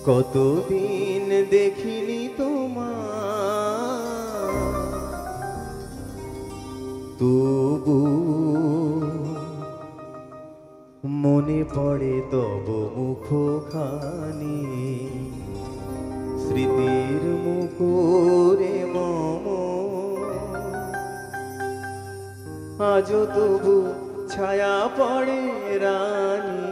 কতদিন দেখিনি তোমার, তবু মনে পড়ে তব মুখখানি। স্মৃতির মুখরে মম আজও তবু ছায়া পড়ে রানী।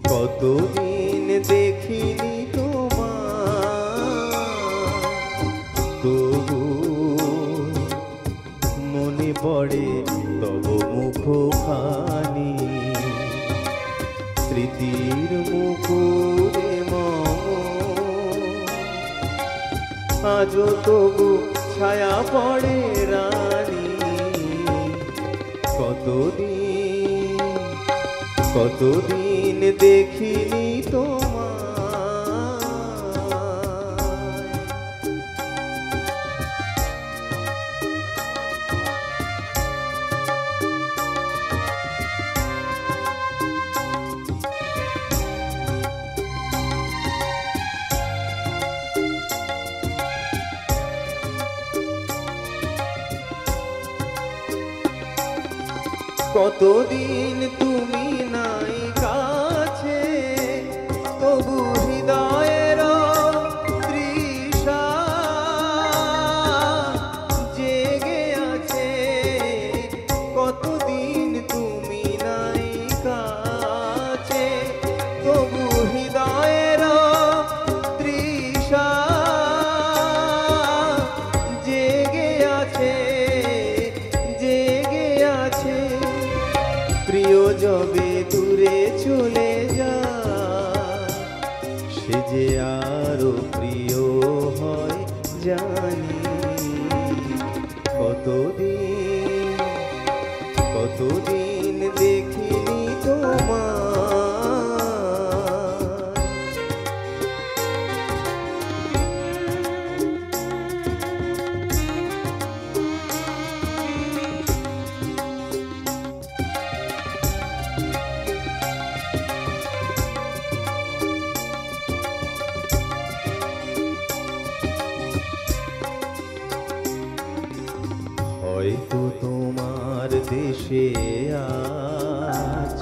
কতদিন দেখিনি তোমার, তবু মনে পড়ে তব মুখখানি। স্মৃতির মুখরে মম আজও তবু ছায়া পড়ে রানী। কতদিন দেখিনি তোমায়। কতদিন তুমি নাই কাছে, তবু হৃদয়ের তৃষা জেগে আছে। কতদিন তুমি নাই কাছে, তবু হৃদয়ের তৃষা জেগে আছে, জেগে আছে। প্রিয় যবে দূরে চলে যায়, সে যে আরো প্রিয় হয় জানি। কতদিন দেখিনি তোমার। হয়তো তোমার দেশে আজ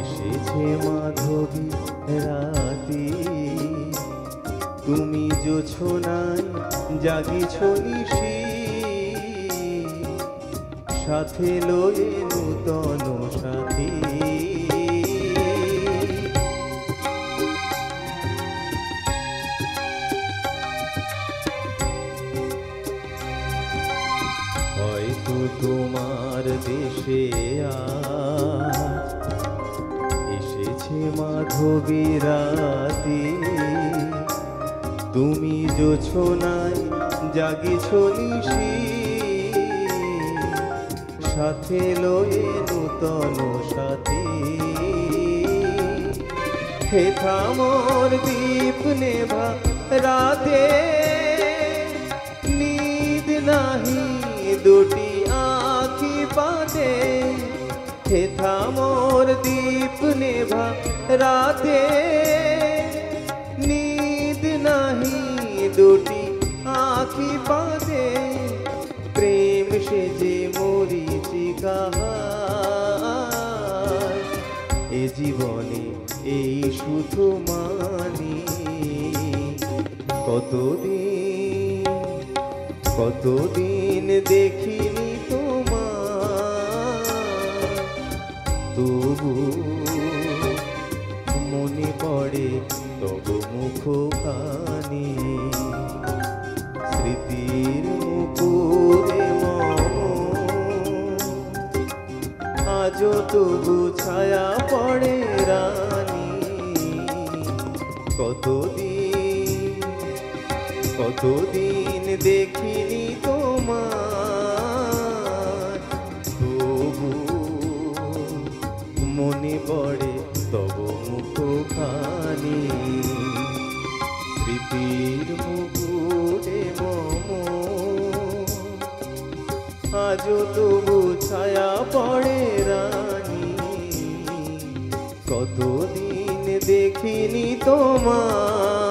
এসেছে মাধবী রাতি। তুমি জোছনায় জাগিছ নিশি, সাথে লয়ে নূতন সাথী। হয়তো তোমার দেশে আজ এসেছে মাধবী রাতি। তুমি জোছনায় জাগিছ নিশি, সাথে লয়ে নূতন সাথী। হেথা মোর দীপ নেভা রাতে, নিদ নাহি দুটি আঁখি পাতে। হেথা মোর দীপ নেভা রাতে, নিদ নাহি দুটি আঁখি পাতে। প্রেম সেজে মরিচিকা এ জীবনে এই শুধু মানি। কতদিন দেখিনি তোমার, তবু মনে পড়ে তব মুখখানি। স্মৃতির মুখরে মম আজও তবু ছায়া পড়ে রানী। কতদিন দেখিনি তোমার, তবু মনে পড়ে তব মুখখানি। স্মৃতির মুকুরে মম আজও তবু দেখিনি তোমায়।